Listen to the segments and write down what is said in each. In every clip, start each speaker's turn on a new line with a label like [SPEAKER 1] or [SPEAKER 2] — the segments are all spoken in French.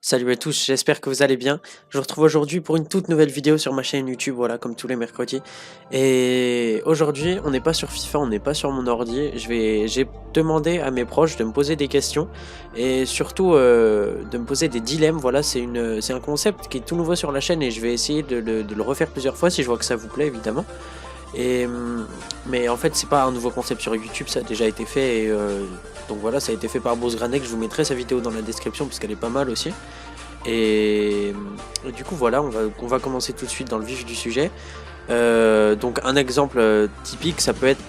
[SPEAKER 1] Salut à tous, j'espère que vous allez bien. Je vous retrouve aujourd'hui pour une toute nouvelle vidéo sur ma chaîne YouTube, voilà, comme tous les mercredis. Et aujourd'hui, on n'est pas sur FIFA, on n'est pas sur mon ordi. J'ai demandé à mes proches de me poser des questions et surtout de me poser des dilemmes. Voilà, c'est un concept qui est tout nouveau sur la chaîne et je vais essayer de le refaire plusieurs fois si je vois que ça vous plaît, évidemment. Et, mais en fait, c'est pas un nouveau concept sur YouTube, ça a déjà été fait. Et, donc voilà, ça a été fait par Bruce Granek. Je vous mettrai sa vidéo dans la description parce qu'elle est pas mal aussi. Et du coup, voilà, on va commencer tout de suite dans le vif du sujet. Donc, un exemple typique, ça peut être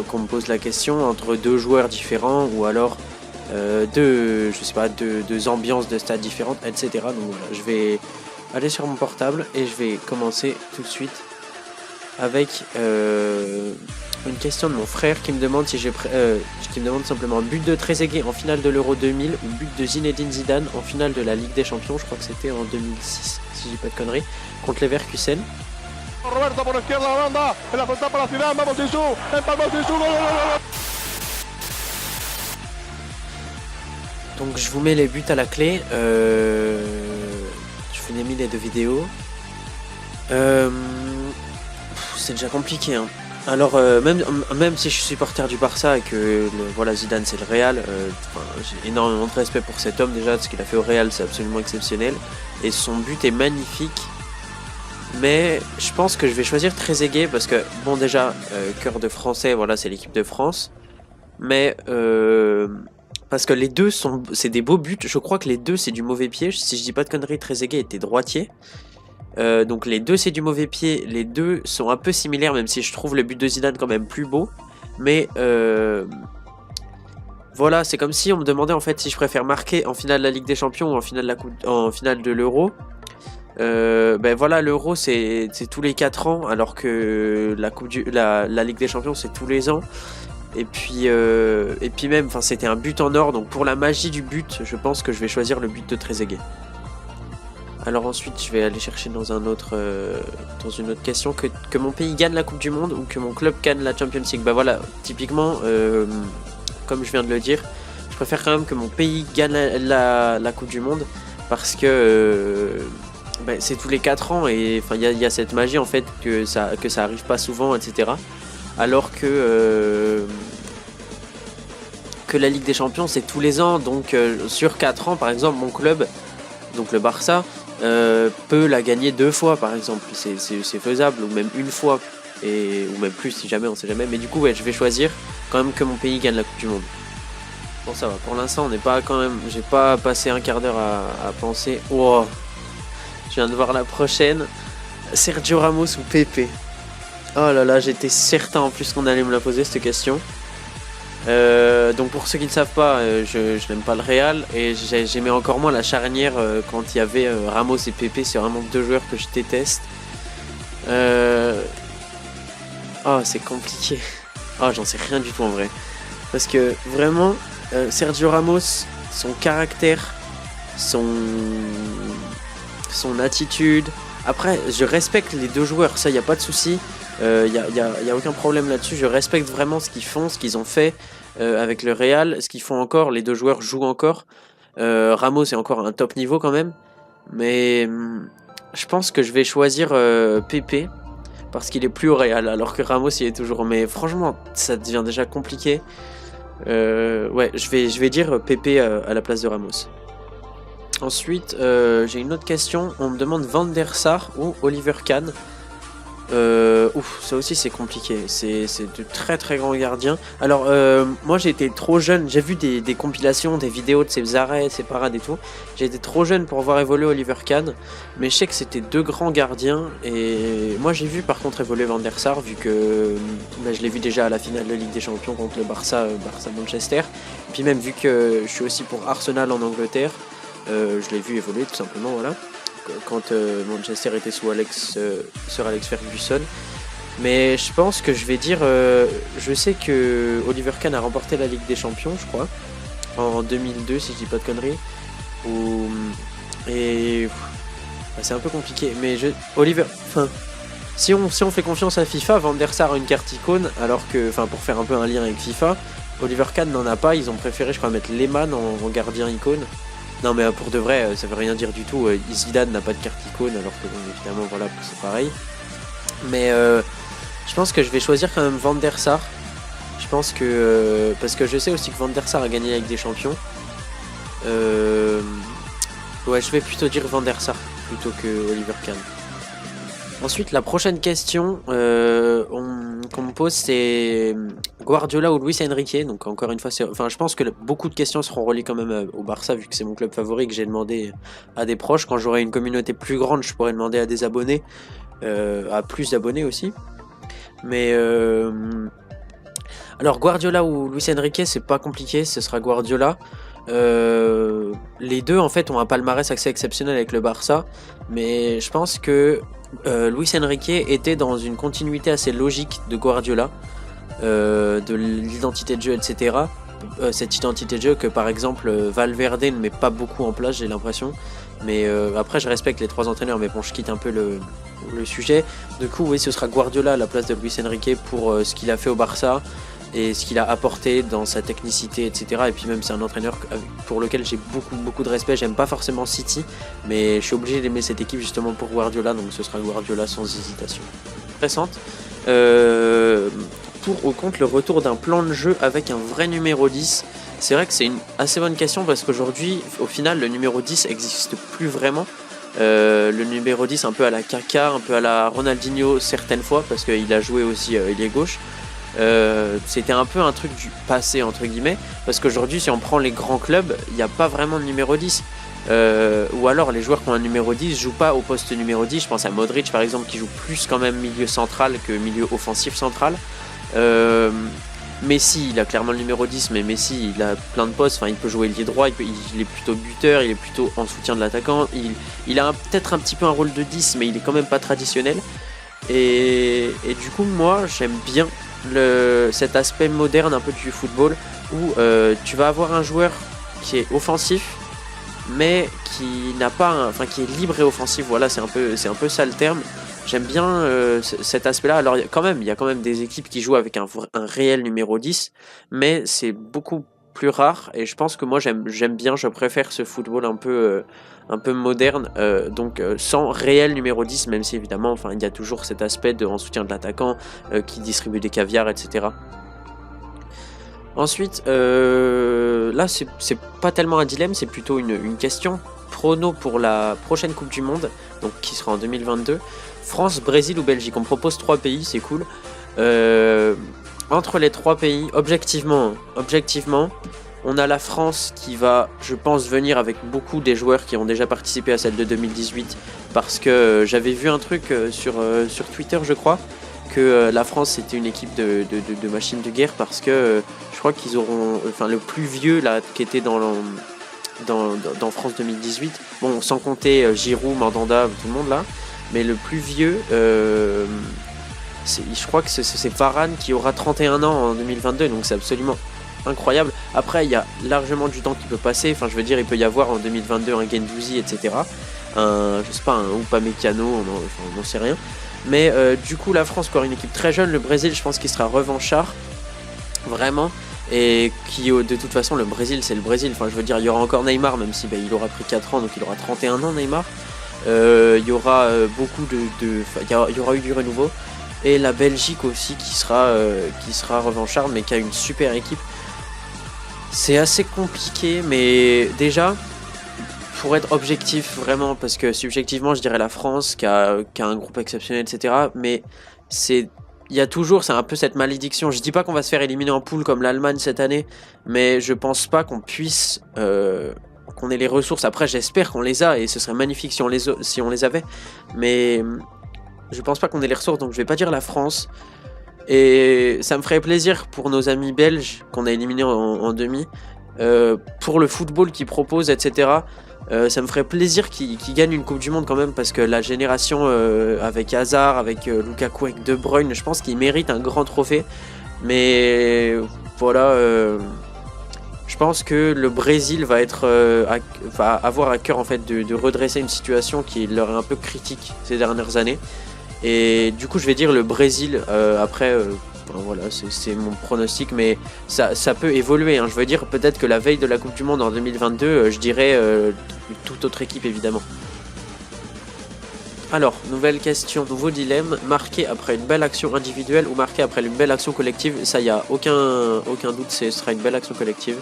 [SPEAKER 1] qu'on me pose la question entre deux joueurs différents ou alors je sais pas, deux ambiances de stade différentes, etc. Donc voilà, je vais aller sur mon portable et je vais commencer tout de suite avec une question de mon frère qui me demande si qui me demande simplement but de Trezeguet en finale de l'Euro 2000 ou but de Zinedine Zidane en finale de la Ligue des Champions, je crois que c'était en 2006 si je dis pas de conneries, contre Leverkusen.
[SPEAKER 2] Roberto por izquierda, la banda, en la frontal para Zidane, vamos Zizou, empalma Zizou, gol, gol, gol.
[SPEAKER 1] Donc je vous mets les buts à la clé, je vous ai mis les deux vidéos. C'est déjà compliqué, hein. Alors même si je suis supporter du Barça et que voilà, Zidane c'est le Real, j'ai énormément de respect pour cet homme déjà, ce qu'il a fait au Real c'est absolument exceptionnel et son but est magnifique. Mais je pense que je vais choisir Trezeguet parce que bon déjà cœur de français, voilà, c'est l'équipe de France, mais parce que les deux c'est des beaux buts. Je crois que les deux c'est du mauvais pied, si je dis pas de conneries. Trezeguet était droitier. Donc les deux c'est du mauvais pied, les deux sont un peu similaires même si je trouve le but de Zidane quand même plus beau. Mais voilà, c'est comme si on me demandait en fait si je préfère marquer en finale de la Ligue des Champions ou en finale de l'Euro. Ben voilà, l'Euro c'est tous les 4 ans alors que la Ligue des Champions c'est tous les ans. Et puis même, c'était un but en or, donc pour la magie du but, je pense que je vais choisir le but de Trezeguet. Alors ensuite, je vais aller chercher dans une autre question que mon pays gagne la Coupe du Monde ou que mon club gagne la Champions League. Bah voilà, typiquement, comme je viens de le dire, je préfère quand même que mon pays gagne la Coupe du Monde parce que c'est tous les 4 ans et il y a cette magie en fait que ça arrive pas souvent, etc. Alors que la Ligue des Champions c'est tous les ans, donc sur 4 ans par exemple mon club, donc le Barça, peut la gagner 2 fois par exemple, c'est faisable, ou même une fois, ou même plus si jamais, on sait jamais, mais du coup ouais, je vais choisir quand même que mon pays gagne la Coupe du Monde. Bon ça va, pour l'instant on n'est pas quand même, j'ai pas passé un quart d'heure à penser. Wow, je viens de voir la prochaine, Sergio Ramos ou Pepe. Oh là là, j'étais certain en plus qu'on allait me la poser cette question. Donc pour ceux qui ne savent pas, je n'aime pas le Real et j'aimais encore moins la charnière quand il y avait Ramos et Pepe. C'est vraiment deux joueurs que je déteste. Oh, c'est compliqué. Oh, j'en sais rien du tout en vrai. Parce que vraiment, Sergio Ramos, son caractère, son attitude. Après, je respecte les deux joueurs, ça, il n'y a pas de souci. Y a aucun problème là-dessus. Je respecte vraiment ce qu'ils font, ce qu'ils ont fait avec le Real, ce qu'ils font encore. Les deux joueurs jouent encore. Ramos est encore à un top niveau quand même. Mais je pense que je vais choisir Pepe parce qu'il est plus au Real, alors que Ramos il est toujours. Mais franchement, ça devient déjà compliqué. Ouais, je vais dire Pepe à la place de Ramos. Ensuite, j'ai une autre question. On me demande Van der Sar ou Oliver Kahn. Ça aussi c'est compliqué, c'est de très très grands gardiens. Alors moi j'ai été trop jeune, j'ai vu des compilations, des vidéos de ses arrêts, ses parades et tout. J'ai été trop jeune pour voir évoluer Oliver Kahn, mais je sais que c'était deux grands gardiens. Et moi j'ai vu par contre évoluer Van der Sar, vu que je l'ai vu déjà à la finale de Ligue des Champions contre le Barça Manchester. Et puis même vu que je suis aussi pour Arsenal en Angleterre, je l'ai vu évoluer tout simplement, voilà, quand Manchester était sous Sir Alex Ferguson. Mais je pense que je vais dire, je sais que Oliver Kahn a remporté la Ligue des Champions, je crois, en 2002 si je dis pas de conneries. C'est un peu compliqué, mais si on fait confiance à FIFA, Van der Sar a une carte icône, alors que, pour faire un peu un lien avec FIFA, Oliver Kahn n'en a pas. Ils ont préféré, je crois, mettre Lehmann en gardien icône. Non mais pour de vrai, ça veut rien dire du tout. Zidane n'a pas de carte icône, alors que bon, évidemment voilà, c'est pareil. Mais je pense que je vais choisir quand même Van der Sar. Je pense que parce que je sais aussi que Van der Sar a gagné avec des champions. Ouais, je vais plutôt dire Van der Sar plutôt que Oliver Kahn. Ensuite, la prochaine question qu'on me pose, c'est Guardiola ou Luis Enrique. Donc encore une fois, enfin, je pense que beaucoup de questions seront reliées quand même au Barça, vu que c'est mon club favori, que j'ai demandé à des proches. Quand j'aurai une communauté plus grande, je pourrais demander à des abonnés, à plus d'abonnés aussi. Mais alors Guardiola ou Luis Enrique, c'est pas compliqué, ce sera Guardiola. Les deux en fait ont un palmarès assez exceptionnel avec le Barça, mais je pense que Luis Enrique était dans une continuité assez logique de Guardiola, de l'identité de jeu, etc. Cette identité de jeu que par exemple Valverde ne met pas beaucoup en place, j'ai l'impression. Mais après je respecte les trois entraîneurs, mais bon, je quitte un peu le sujet. Du coup oui, ce sera Guardiola à la place de Luis Enrique pour ce qu'il a fait au Barça et ce qu'il a apporté dans sa technicité, etc. Et puis même c'est un entraîneur pour lequel j'ai beaucoup de respect. J'aime pas forcément City, mais je suis obligé d'aimer cette équipe justement pour Guardiola, donc ce sera Guardiola sans hésitation. Récente. Pour ou contre le retour d'un plan de jeu avec un vrai numéro 10. C'est vrai que c'est une assez bonne question parce qu'aujourd'hui, au final, le numéro 10 n'existe plus vraiment. Le numéro 10 un peu à la Kaka, un peu à la Ronaldinho certaines fois parce qu'il a joué aussi ailier gauche. C'était un peu un truc du passé entre guillemets, parce qu'aujourd'hui si on prend les grands clubs, il n'y a pas vraiment de numéro 10, ou alors les joueurs qui ont un numéro 10 jouent pas au poste numéro 10. Je pense à Modric par exemple qui joue plus quand même milieu central que milieu offensif central. Messi il a clairement le numéro 10, mais Messi il a plein de postes, enfin il peut jouer ailier droit, il est plutôt buteur, il est plutôt en soutien de l'attaquant, il a peut-être un petit peu un rôle de 10 mais il est quand même pas traditionnel, et du coup moi j'aime bien cet aspect moderne un peu du football où tu vas avoir un joueur qui est offensif mais qui n'a pas qui est libre et offensif. Voilà, c'est un peu ça le terme. J'aime bien cet aspect là. Alors il y a quand même des équipes qui jouent avec un réel numéro 10, mais c'est beaucoup plus rare et je pense que moi j'aime bien, je préfère ce football un peu moderne, donc sans réel numéro 10, même si évidemment il y a toujours cet aspect en soutien de l'attaquant qui distribue des caviars, etc. Ensuite, là c'est pas tellement un dilemme, c'est plutôt une question prono pour la prochaine Coupe du Monde, donc qui sera en 2022. France, Brésil ou Belgique. On me propose 3 pays, c'est cool. Entre les 3 pays, objectivement, on a la France qui va, je pense, venir avec beaucoup des joueurs qui ont déjà participé à celle de 2018, parce que j'avais vu un truc sur Twitter, je crois, que la France c'était une équipe de machines de guerre, parce que je crois qu'ils auront, le plus vieux là qui était dans France 2018, bon sans compter Giroud, Mandanda, tout le monde là, mais le plus vieux, je crois que c'est Varane qui aura 31 ans en 2022, donc c'est absolument incroyable. Après il y a largement du temps qui peut passer, je veux dire il peut y avoir en 2022 un Guendouzi, etc. Je sais pas, un Upamecano, on n'en sait rien. Mais du coup la France encore une équipe très jeune, le Brésil je pense qu'il sera revanchard, vraiment. Et qui de toute façon le Brésil c'est le Brésil, je veux dire il y aura encore Neymar, même si il aura pris 4 ans, donc il aura 31 ans Neymar. Il y aura beaucoup il y aura eu du renouveau. Et la Belgique aussi qui sera revancharde, mais qui a une super équipe. C'est assez compliqué, mais déjà pour être objectif vraiment, parce que subjectivement je dirais la France qui a un groupe exceptionnel, etc. Mais il y a toujours, c'est un peu cette malédiction. Je dis pas qu'on va se faire éliminer en poule comme l'Allemagne cette année, mais je pense pas qu'on puisse qu'on ait les ressources. Après j'espère qu'on les a, et ce serait magnifique si on les avait, mais je pense pas qu'on ait les ressources, donc je vais pas dire la France. Et ça me ferait plaisir pour nos amis belges qu'on a éliminés en demi, pour le football qu'ils proposent, etc. Ça me ferait plaisir qu'ils gagnent une Coupe du Monde quand même, parce que la génération avec Hazard, avec Lukaku, avec De Bruyne, je pense qu'ils méritent un grand trophée. Mais voilà, je pense que le Brésil va avoir à cœur en fait de redresser une situation qui leur est un peu critique ces dernières années. Et du coup je vais dire le Brésil. Après Enfin, voilà, c'est mon pronostic, mais ça peut évoluer. Hein. Je veux dire, peut-être que la veille de la Coupe du Monde en 2022, je dirais une toute autre équipe, évidemment. Alors, nouvelle question, nouveau dilemme. Marqué après une belle action individuelle ou marqué après une belle action collective? Ça, il n'y a aucun doute, ce sera une belle action collective.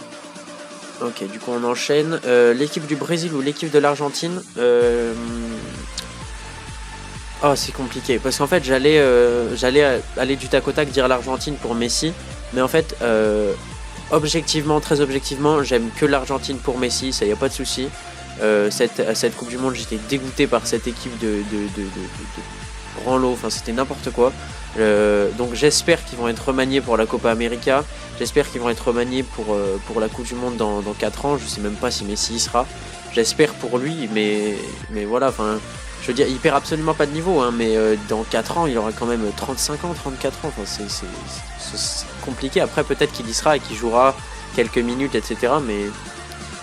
[SPEAKER 1] Ok, du coup, on enchaîne. L'équipe du Brésil ou l'équipe de l'Argentine? Oh, c'est compliqué parce qu'en fait j'allais aller du tac au tac dire l'Argentine pour Messi, mais en fait objectivement, très objectivement, j'aime que l'Argentine pour Messi, ça y a pas de souci. Cette Coupe du Monde, j'étais dégoûté par cette équipe de branlo, enfin c'était n'importe quoi. Donc j'espère qu'ils vont être remaniés pour la Copa América, j'espère qu'ils vont être remaniés pour la Coupe du Monde dans 4 ans, je sais même pas si Messi y sera. J'espère pour lui, mais voilà, enfin. Je veux dire, il perd absolument pas de niveau, hein, mais dans 4 ans, il aura quand même 35 ans, 34 ans. Enfin, c'est compliqué. Après, peut-être qu'il y sera et qu'il jouera quelques minutes, etc. Mais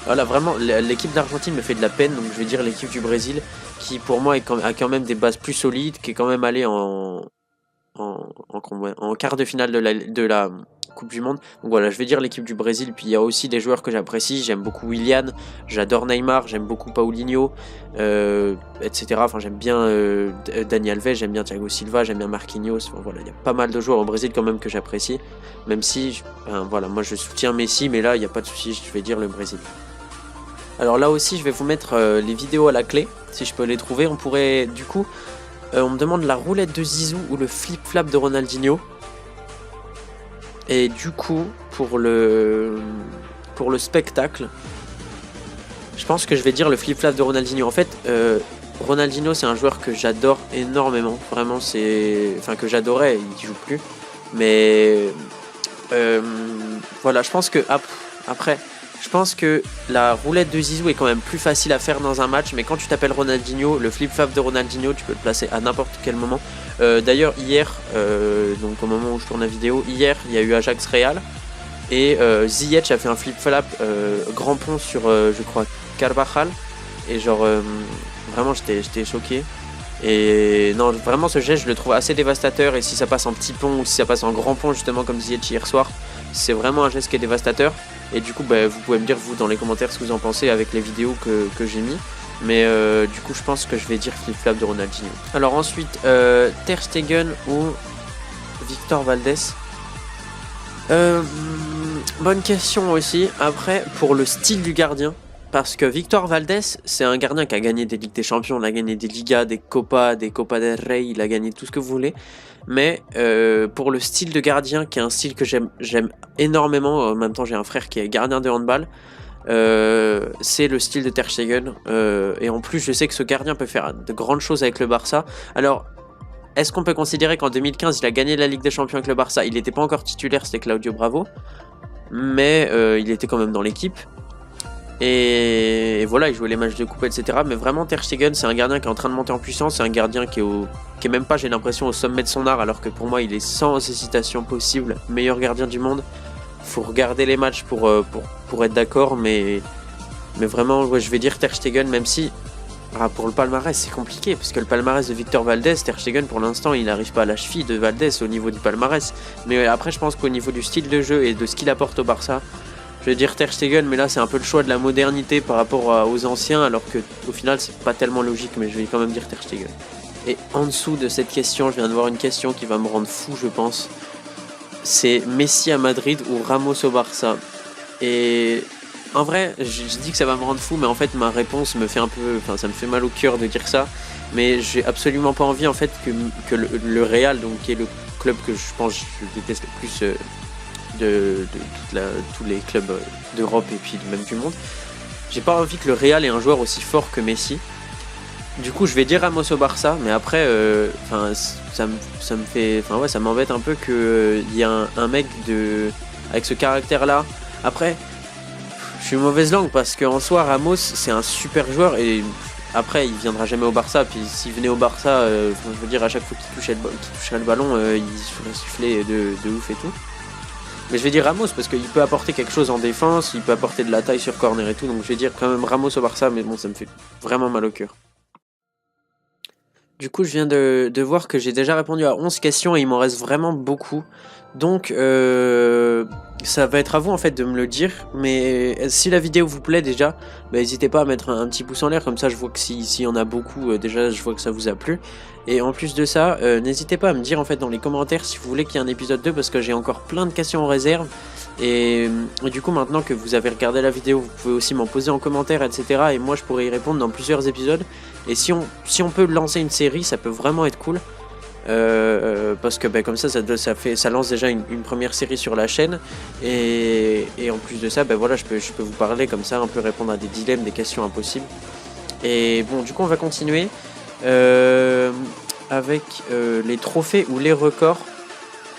[SPEAKER 1] voilà, vraiment, l'équipe d'Argentine me fait de la peine. Donc, je vais dire l'équipe du Brésil, qui pour moi a quand même des bases plus solides, qui est quand même allée en quart de finale de la Coupe du Monde. Donc voilà, je vais dire l'équipe du Brésil. Puis il y a aussi des joueurs que j'apprécie. J'aime beaucoup Willian, j'adore Neymar, j'aime beaucoup Paulinho, etc. Enfin, j'aime bien Dani Alves, j'aime bien Thiago Silva, j'aime bien Marquinhos. Enfin, voilà, il y a pas mal de joueurs au Brésil quand même que j'apprécie. Même si, voilà, moi je soutiens Messi, mais là il n'y a pas de souci, je vais dire le Brésil. Alors là aussi, je vais vous mettre les vidéos à la clé, si je peux les trouver. On pourrait, du coup, on me demande la roulette de Zizou ou le flip-flap de Ronaldinho. Et du coup, pour le spectacle, je pense que je vais dire le flip-flap de Ronaldinho. En fait, Ronaldinho, c'est un joueur que j'adore énormément. Vraiment, enfin, que j'adorais, il joue plus. Mais voilà, je pense que après, je pense que la roulette de Zizou est quand même plus facile à faire dans un match, mais quand tu t'appelles Ronaldinho, le flip-flap de Ronaldinho, tu peux le placer à n'importe quel moment. D'ailleurs, hier, donc au moment où je tourne la vidéo, hier, il y a eu Ajax Real, et Ziyech a fait un flip-flap grand pont sur, je crois, Carvajal, et genre, vraiment, j'étais choqué. Et non, vraiment, ce geste, je le trouve assez dévastateur, et si ça passe en petit pont, ou si ça passe en grand pont, justement, comme Ziyech hier soir, c'est vraiment un geste qui est dévastateur. Et du coup, vous pouvez me dire, vous, dans les commentaires, ce que vous en pensez avec les vidéos que j'ai mis. Mais du coup, je pense que je vais dire flip-flap de Ronaldinho. Alors ensuite, Ter Stegen ou Victor Valdés. Bonne question aussi. Après, pour le style du gardien, parce que Victor Valdés, c'est un gardien qui a gagné des Ligues des Champions, il a gagné des Ligas, des Copa del Rey, il a gagné tout ce que vous voulez. Mais pour le style de gardien, qui est un style que j'aime énormément, en même temps j'ai un frère qui est gardien de handball, c'est le style de Ter Stegen. Et en plus, je sais que ce gardien peut faire de grandes choses avec le Barça. Alors, est-ce qu'on peut considérer qu'en 2015, il a gagné la Ligue des Champions avec le Barça? Il n'était pas encore titulaire, c'était Claudio Bravo. Mais il était quand même dans l'équipe. Et voilà, il jouait les matchs de coupe, etc. Mais vraiment, Ter Stegen, c'est un gardien qui est en train de monter en puissance. C'est un gardien qui est même pas, j'ai l'impression, au sommet de son art. Alors que pour moi, il est sans hésitation possible meilleur gardien du monde. Faut regarder les matchs pour être d'accord. Mais vraiment, ouais, je vais dire Ter Stegen, même si pour le palmarès, c'est compliqué. Parce que le palmarès de Victor Valdés, Ter Stegen, pour l'instant, il n'arrive pas à la cheville de Valdés au niveau du palmarès. Mais après, je pense qu'au niveau du style de jeu et de ce qu'il apporte au Barça, je vais dire Ter Stegen, mais là c'est un peu le choix de la modernité par rapport aux anciens, alors que au final c'est pas tellement logique, mais je vais quand même dire Ter Stegen. Et en dessous de cette question, je viens de voir une question qui va me rendre fou, je pense. C'est Messi à Madrid ou Ramos au Barça. Et en vrai, je dis que ça va me rendre fou, mais en fait ma réponse me fait un peu, enfin ça me fait mal au cœur de dire ça, mais j'ai absolument pas envie en fait que le Real, donc qui est le club que je pense je déteste le plus. De tous les clubs d'Europe et puis même du monde. J'ai pas envie que le Real ait un joueur aussi fort que Messi. Du coup, je vais dire Ramos au Barça, mais après, ça me fait, enfin ouais, ça m'embête un peu que il y a un mec avec ce caractère-là. Après, je suis mauvaise langue parce qu'en soi, Ramos, c'est un super joueur et après, il viendra jamais au Barça. Puis s'il venait au Barça, je veux dire, à chaque fois qu'il toucherait le ballon, il serait sifflé de ouf et tout. Mais je vais dire Ramos parce qu'il peut apporter quelque chose en défense, il peut apporter de la taille sur corner et tout, donc je vais dire quand même Ramos au Barça, mais bon, ça me fait vraiment mal au cœur. Du coup, je viens de voir que j'ai déjà répondu à 11 questions et il m'en reste vraiment beaucoup. Donc ça va être à vous en fait de me le dire, mais si la vidéo vous plaît déjà, bah, n'hésitez pas à mettre un petit pouce en l'air, comme ça je vois que s'il y en a beaucoup, déjà je vois que ça vous a plu. Et en plus de ça, n'hésitez pas à me dire en fait dans les commentaires si vous voulez qu'il y ait un épisode 2, parce que j'ai encore plein de questions en réserve. Et du coup maintenant que vous avez regardé la vidéo, vous pouvez aussi m'en poser en commentaire, etc. Et moi je pourrais y répondre dans plusieurs épisodes. Et si on peut lancer une série, ça peut vraiment être cool. Parce que comme ça lance déjà une première série sur la chaîne, et en plus de ça, voilà, je peux vous parler comme ça, un peu répondre à des dilemmes, des questions impossibles. Et bon, du coup on va continuer avec les trophées ou les records.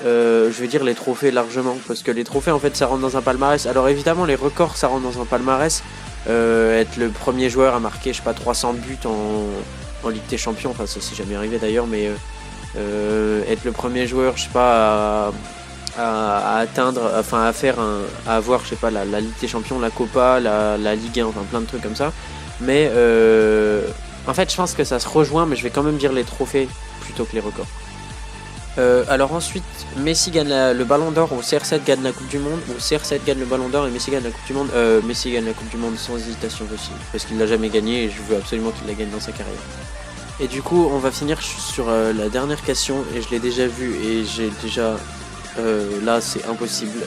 [SPEAKER 1] Je veux dire les trophées largement, parce que les trophées en fait ça rentre dans un palmarès. Alors évidemment les records ça rentre dans un palmarès, être le premier joueur à marquer je sais pas 300 buts en Ligue des Champions, enfin ça c'est jamais arrivé d'ailleurs, mais être le premier joueur je sais pas à atteindre, enfin à avoir je sais pas la Ligue des Champions, la Copa, la Ligue 1, enfin plein de trucs comme ça. Mais en fait je pense que ça se rejoint, mais je vais quand même dire les trophées plutôt que les records. Alors ensuite, Messi gagne le Ballon d'Or, ou CR7 gagne la Coupe du Monde, ou CR7 gagne le Ballon d'Or et Messi gagne la Coupe du Monde. Messi gagne la Coupe du Monde sans hésitation possible, parce qu'il l'a jamais gagné et je veux absolument qu'il la gagne dans sa carrière. Et du coup, on va finir sur la dernière question, et je l'ai déjà vue et j'ai déjà... là, c'est impossible.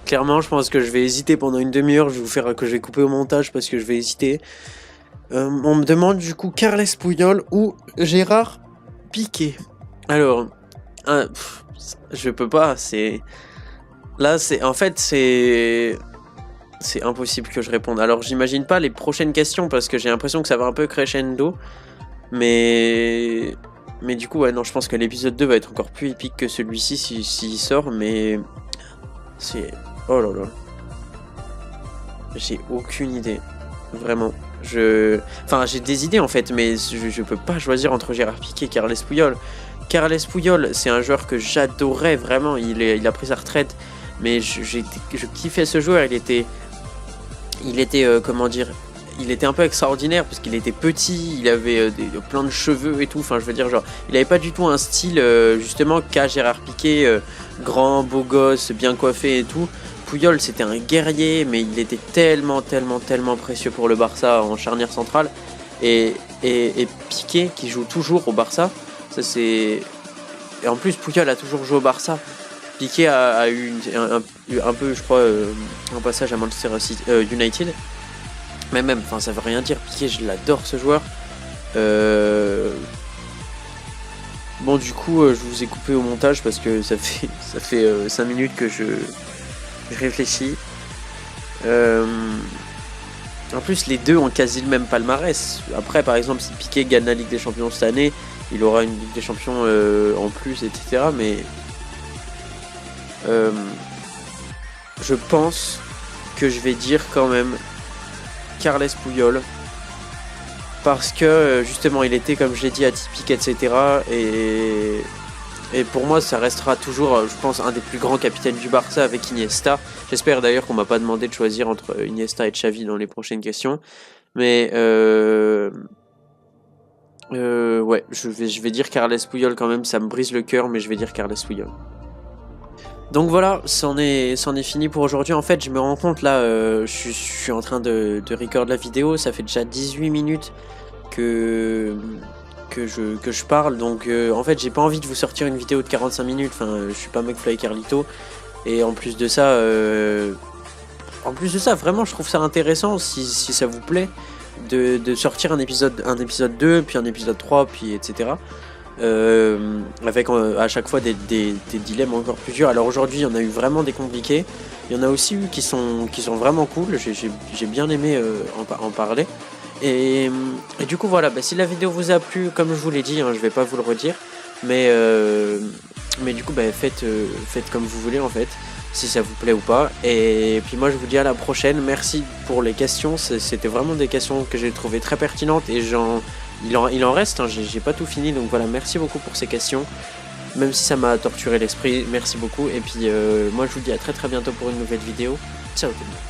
[SPEAKER 1] Clairement, je pense que je vais hésiter pendant une demi-heure, je vais couper au montage parce que je vais hésiter. On me demande du coup Carles Puyol ou Gérard Piqué. Alors... je peux pas, c'est impossible que je réponde. Alors j'imagine pas les prochaines questions parce que j'ai l'impression que ça va un peu crescendo, mais du coup ouais non, je pense que l'épisode 2 va être encore plus épique que celui-ci s'il sort, mais c'est... oh là là, j'ai aucune idée, vraiment. Enfin j'ai des idées en fait, mais je peux pas choisir entre Gérard Piqué et Carles Puyol. Carles Puyol, c'est un joueur que j'adorais vraiment, il a pris sa retraite, mais je kiffais ce joueur, il était comment dire, il était un peu extraordinaire parce qu'il était petit, il avait plein de cheveux et tout, enfin je veux dire genre, il avait pas du tout un style justement qu'a Gérard Piqué, grand, beau gosse, bien coiffé et tout. Puyol c'était un guerrier, mais il était tellement précieux pour le Barça en charnière centrale, et Piqué qui joue toujours au Barça. Ça c'est... Et en plus Puyol a toujours joué au Barça. Piqué a eu un peu je crois un passage à Manchester United. Mais même, enfin ça veut rien dire, Piqué je l'adore ce joueur. Bon du coup je vous ai coupé au montage parce que ça fait 5 minutes que je réfléchis. En plus les deux ont quasi le même palmarès. Après par exemple si Piqué gagne la Ligue des Champions cette année, il aura une Ligue des Champions en plus, etc. Mais je pense que je vais dire quand même Carles Puyol, parce que justement il était, comme je l'ai dit, atypique, etc. Et pour moi ça restera toujours, je pense, un des plus grands capitaines du Barça avec Iniesta. J'espère d'ailleurs qu'on m'a pas demandé de choisir entre Iniesta et Xavi dans les prochaines questions. Mais ouais, je vais dire Carles Puyol quand même, ça me brise le cœur, mais je vais dire Carles Puyol. Donc voilà, c'en est fini pour aujourd'hui. En fait, je me rends compte là, je suis en train de record la vidéo, ça fait déjà 18 minutes que je parle, donc en fait j'ai pas envie de vous sortir une vidéo de 45 minutes, enfin je suis pas McFly et Carlito, et en plus de ça vraiment je trouve ça intéressant, si ça vous plaît, de sortir un épisode 2, puis un épisode 3, puis etc. Avec à chaque fois des dilemmes encore plus durs. Alors aujourd'hui il y en a eu vraiment des compliqués, il y en a aussi eu qui sont vraiment cool, j'ai bien aimé en parler. Et du coup voilà, si la vidéo vous a plu, comme je vous l'ai dit, je vais pas vous le redire, mais du coup faites comme vous voulez en fait, si ça vous plaît ou pas. Et puis moi je vous dis à la prochaine, merci pour les questions, c'était vraiment des questions que j'ai trouvées très pertinentes, et il en reste, j'ai pas tout fini, donc voilà, merci beaucoup pour ces questions, même si ça m'a torturé l'esprit, merci beaucoup. Et puis moi je vous dis à très bientôt pour une nouvelle vidéo, ciao tout le monde.